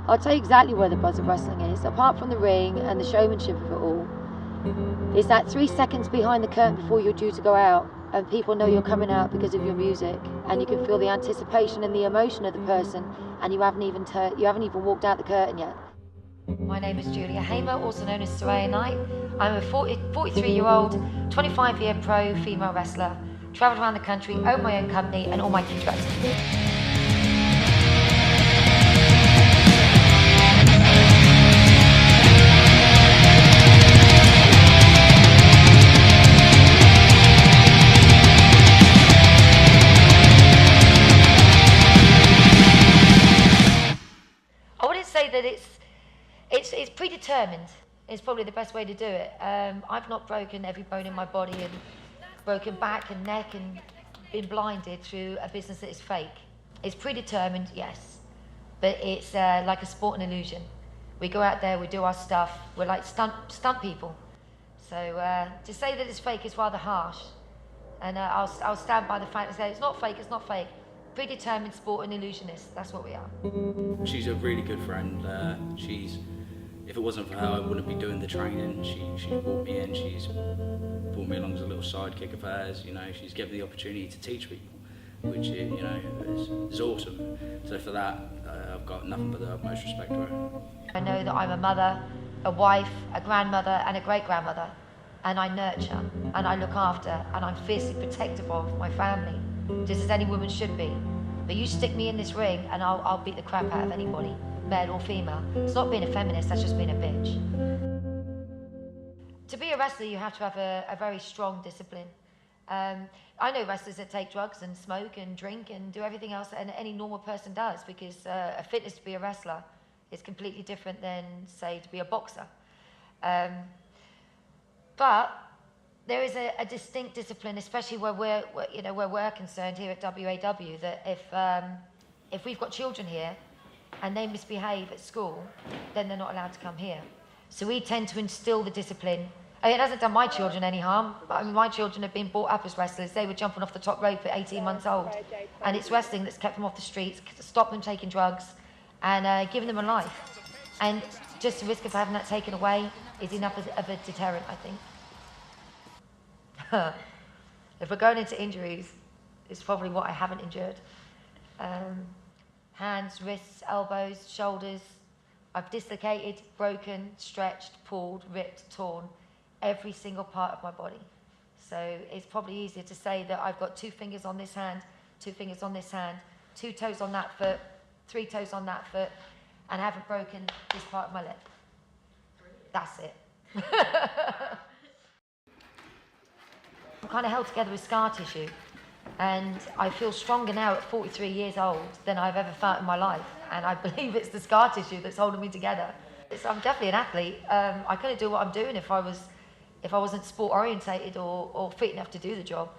I'll tell you exactly where the buzz of wrestling is, apart from the ring and the showmanship of it all. It's that 3 seconds behind the curtain before you're due to go out, and people know you're coming out because of your music, and you can feel the anticipation and the emotion of the person, and you haven't even walked out the curtain yet. My name is Julia Hamer, also known as Soraya Knight. I'm a 43-year-old, 25-year pro female wrestler. Travelled around the country, own my own company, and all my kids wrestle. That it's predetermined. It's probably the best way to do it. I've not broken every bone in my body and broken back and neck and been blinded through a business that is fake. It's predetermined, yes, but it's like a sport and illusion. We go out there, we do our stuff, we're like stunt people. So to say that it's fake is rather harsh, and I'll stand by the fact and say it's not fake, it's not fake. Predetermined sport and illusionist, that's what we are. She's a really good friend. If it wasn't for her, I wouldn't be doing the training. She brought me in, she's brought me along as a little sidekick of hers, she's given me the opportunity to teach people, which, is awesome. So for that, I've got nothing but the utmost respect to her. I know that I'm a mother, a wife, a grandmother and a great-grandmother, and I nurture, and I look after, and I'm fiercely protective of my family, just as any woman should be. But you stick me in this ring and I'll beat the crap out of anybody, male or female. It's not being a feminist, that's just being a bitch. To be a wrestler, you have to have a very strong discipline. I know wrestlers that take drugs and smoke and drink and do everything else that any normal person does, because a fitness to be a wrestler is completely different than, say, to be a boxer. But there is a distinct discipline, especially where we're concerned here at WAW, that if we've got children here and they misbehave at school, then they're not allowed to come here. So we tend to instill the discipline. I mean, it hasn't done my children any harm. I mean, my children have been brought up as wrestlers. They were jumping off the top rope at 18 months old. And it's wrestling that's kept them off the streets, stopped them taking drugs, and given them a life. And just the risk of having that taken away is enough of a deterrent, I think. If we're going into injuries, it's probably what I haven't endured. Hands, wrists, elbows, shoulders. I've dislocated, broken, stretched, pulled, ripped, torn, every single part of my body. So it's probably easier to say that I've got 2 fingers on this hand, 2 fingers on this hand, 2 toes on that foot, 3 toes on that foot, and I haven't broken this part of my leg. That's it. I'm kind of held together with scar tissue, and I feel stronger now at 43 years old than I've ever felt in my life, and I believe it's the scar tissue that's holding me together. I'm definitely an athlete. I couldn't do what I'm doing if I wasn't sport orientated or fit enough to do the job.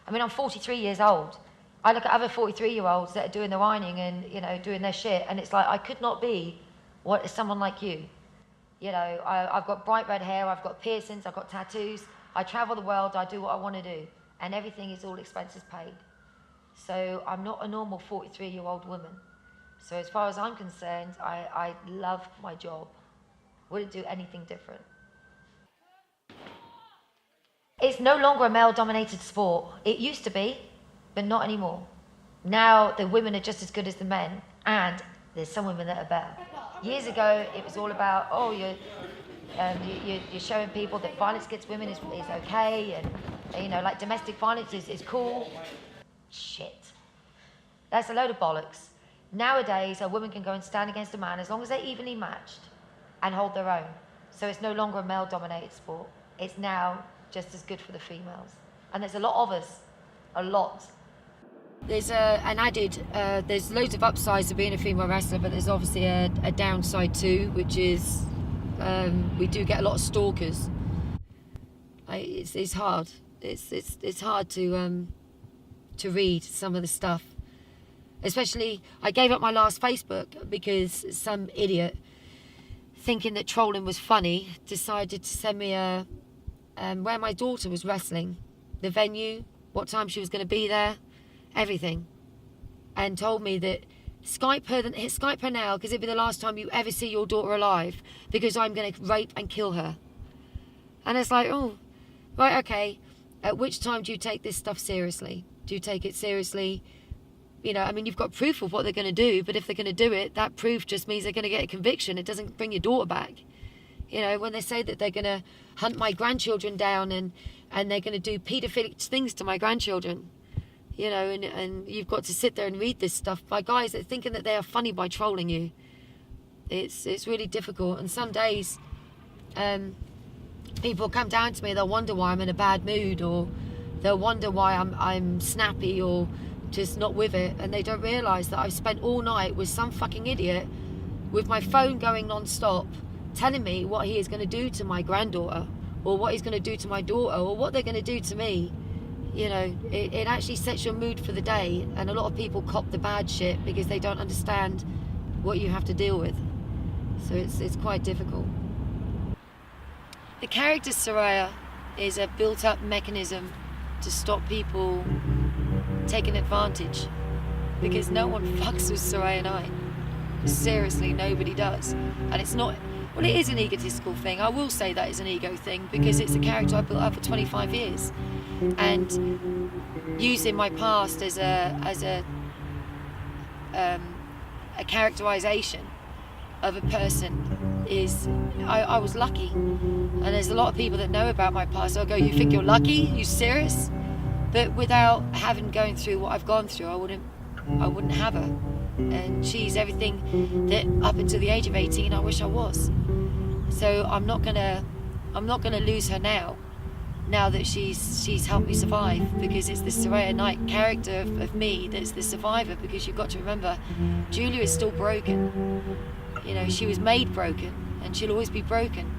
I mean, I'm 43 years old. I look at other 43-year-olds that are doing their ironing and doing their shit, and it's like I could not be what is someone like you. I've got bright red hair, I've got piercings, I've got tattoos. I travel the world, I do what I want to do, and everything is all expenses paid. So I'm not a normal 43-year-old woman. So as far as I'm concerned, I love my job. Wouldn't do anything different. It's no longer a male-dominated sport. It used to be, but not anymore. Now the women are just as good as the men, and there's some women that are better. Years ago, it was all about, you're showing people that violence against women is okay, and like domestic violence is cool. Shit. That's a load of bollocks. Nowadays, a woman can go and stand against a man as long as they're evenly matched and hold their own. So it's no longer a male-dominated sport. It's now just as good for the females. And there's a lot of us. A lot. There's there's loads of upsides to being a female wrestler, but there's obviously a downside too, which is we do get a lot of stalkers. It's hard. It's hard to read some of the stuff. Especially, I gave up my last Facebook because some idiot, thinking that trolling was funny, decided to send me where my daughter was wrestling, the venue, what time she was going to be there, everything, and told me that Skype her now, because it'll be the last time you ever see your daughter alive, because I'm going to rape and kill her. And it's like, oh, right, okay. At which time do you take this stuff seriously? Do you take it seriously? You know, I mean, you've got proof of what they're going to do, but if they're going to do it, that proof just means they're going to get a conviction. It doesn't bring your daughter back. You know, when they say that they're going to hunt my grandchildren down and they're going to do paedophilic things to my grandchildren, you know, and you've got to sit there and read this stuff by guys that are thinking that they are funny by trolling you. It's really difficult. And some days people come down to me, they'll wonder why I'm in a bad mood, or they'll wonder why I'm snappy or just not with it, and they don't realise that I've spent all night with some fucking idiot with my phone going non-stop telling me what he is going to do to my granddaughter, or what he's going to do to my daughter, or what they're going to do to me. You know, it actually sets your mood for the day, and a lot of people cop the bad shit because they don't understand what you have to deal with. So it's quite difficult. The character Soraya is a built-up mechanism to stop people taking advantage, because no one fucks with Soraya and I. Seriously, nobody does. And it's not, well, it is an egotistical thing. I will say that is an ego thing, because it's a character I built up for 25 years. And using my past as a characterization of a person is, I was lucky. And there's a lot of people that know about my past. They'll go, you think you're lucky? You serious? But without having going through what I've gone through, I wouldn't have her. And she's everything that up until the age of 18 I wish I was. So I'm not gonna lose her now that she's helped me survive, because it's the Soraya Knight character of me that's the survivor. Because you've got to remember, Julia is still broken. You know, she was made broken, and she'll always be broken.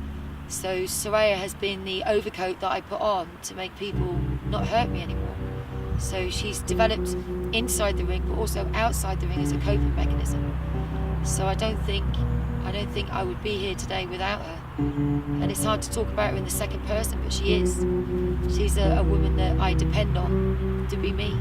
So Soraya has been the overcoat that I put on to make people not hurt me anymore. So she's developed inside the ring, but also outside the ring as a coping mechanism. So I don't think I would be here today without her. And it's hard to talk about her in the second person, but she is. She's a woman that I depend on to be me.